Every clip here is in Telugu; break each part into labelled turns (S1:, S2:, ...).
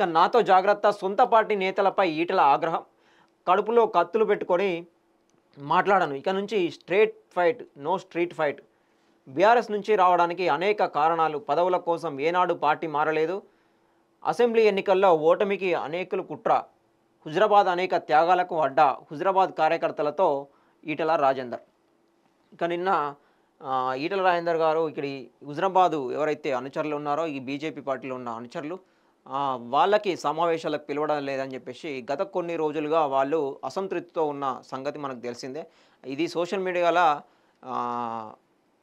S1: ఇక నాతో జాగ్రత్త సొంత పార్టీ నేతలపై ఈటెల ఆగ్రహం. కడుపులో కత్తులు పెట్టుకొని మాట్లాడను. ఇక నుంచి straight fight, no street fight. BRS నుంచి రావడానికి అనేక కారణాలు. పదవుల కోసం ఏనాడు పార్టీ మారలేదు. అసెంబ్లీ ఎన్నికల్లో ఓటమికి అనేకులు కుట్ర. హుజరాబాద్ అనేక త్యాగాలకు అడ్డా. హుజరాబాద్ కార్యకర్తలతో ఈటెల రాజేందర్. ఇక నిన్న ఈటెల రాజేందర్ గారు ఇక్కడి హుజరాబాదు ఎవరైతే అనుచరులు ఉన్నారో ఈ బీజేపీ పార్టీలో ఉన్న అనుచరులు వాళ్ళకి సమావేశాలకు పిలవడం లేదని చెప్పేసి గత కొన్ని రోజులుగా వాళ్ళు అసంతృప్తితో ఉన్న సంగతి మనకు తెలిసిందే. ఇది సోషల్ మీడియాలో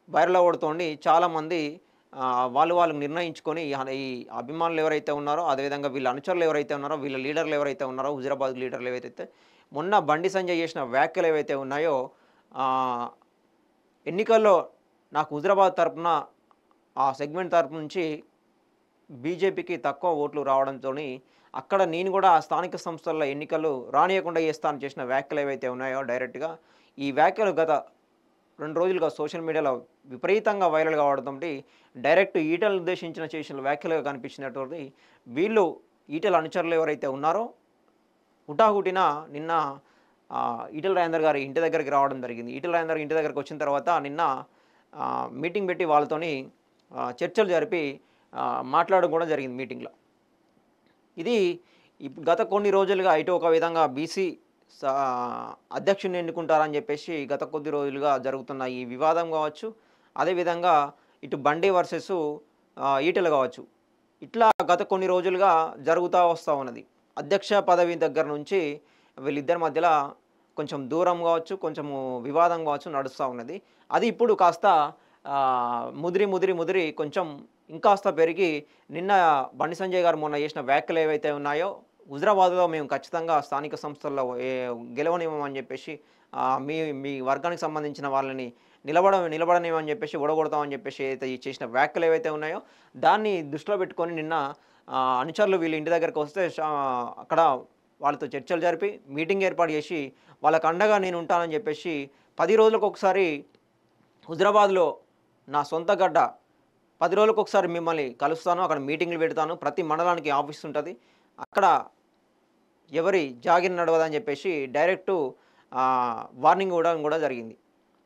S1: వైరల్ అవ్వడుతోంది. చాలామంది వాళ్ళు నిర్ణయించుకొని ఈ అభిమానులు ఎవరైతే ఉన్నారో అదేవిధంగా వీళ్ళ అనుచరులు ఎవరైతే ఉన్నారో వీళ్ళ లీడర్లు ఎవరైతే ఉన్నారో హుజరాబాద్ లీడర్లు ఏవైతే మొన్న బండి సంజయ్ చేసిన వ్యాఖ్యలు ఏవైతే ఉన్నాయో ఎన్నికల్లో నాకు హుజరాబాద్ తరపున ఆ సెగ్మెంట్ తరపు నుంచి బీజేపీకి తక్కువ ఓట్లు రావడంతో అక్కడ నేను కూడా ఆ స్థానిక సంస్థల ఎన్నికలు రానియకుండా చేస్తాను చేసిన వ్యాఖ్యలు ఏవైతే ఉన్నాయో డైరెక్ట్గా ఈ వ్యాఖ్యలు గత 2 రోజులుగా సోషల్ మీడియాలో విపరీతంగా వైరల్ కావడంతో డైరెక్ట్ ఈటెలను ఉద్దేశించిన చేసిన వ్యాఖ్యలుగా కనిపించినటువంటి వీళ్ళు ఈటెల అనుచరులు ఎవరైతే ఉన్నారో హుటాహుటిన నిన్న ఈటెల రాజేందర్ గారి ఇంటి దగ్గరికి రావడం జరిగింది. ఈటెల రాజేందర్ ఇంటి దగ్గరికి వచ్చిన తర్వాత నిన్న మీటింగ్ పెట్టి వాళ్ళతోని చర్చలు జరిపి మాట్లాడడం కూడా జరిగింది మీటింగ్లో. ఇది గత కొన్ని రోజులుగా ఇటు ఒక విధంగా బీసీ అధ్యక్షుడిని ఎన్నుకుంటారని చెప్పేసి గత కొద్ది రోజులుగా జరుగుతున్న ఈ వివాదం కావచ్చు, అదేవిధంగా ఇటు బండి వర్సెస్ ఈటెల కావచ్చు, ఇట్లా గత కొన్ని రోజులుగా జరుగుతూ వస్తూ ఉన్నది. అధ్యక్ష పదవి దగ్గర నుంచి వీళ్ళిద్దరి మధ్యలో కొంచెం దూరం కావచ్చు, కొంచెము వివాదం కావచ్చు నడుస్తూ ఉన్నది. అది ఇప్పుడు కాస్త ముదిరి కొంచెం ఇంకాస్త పెరిగి నిన్న బండి సంజయ్ గారు మొన్న చేసిన వ్యాఖ్యలు ఏవైతే ఉన్నాయో హుజరాబాద్లో మేము ఖచ్చితంగా స్థానిక సంస్థల్లో గెలవనివ్వమని చెప్పేసి మీ వర్గానికి సంబంధించిన వాళ్ళని నిలబడనివ్వమని చెప్పేసి ఓడగొడతామని చెప్పేసి ఏదైతే చేసిన వ్యాఖ్యలు ఏవైతే ఉన్నాయో దాన్ని దృష్టిలో పెట్టుకొని నిన్న అనుచరులు వీళ్ళు ఇంటి దగ్గరకు వస్తే అక్కడ వాళ్ళతో చర్చలు జరిపి మీటింగ్ ఏర్పాటు చేసి వాళ్ళకు అండగా నేను ఉంటానని చెప్పేసి 10 రోజులకు ఒకసారి హుజరాబాద్లో నా సొంత గడ్డ 10 రోజులకు ఒకసారి మిమ్మల్ని కలుస్తాను, అక్కడ మీటింగ్లు పెడతాను, ప్రతి మండలానికి ఆఫీస్ ఉంటుంది, అక్కడ ఎవరి జాగిర్ నడవదని చెప్పేసి డైరెక్టు వార్నింగ్ ఇవ్వడం కూడా జరిగింది.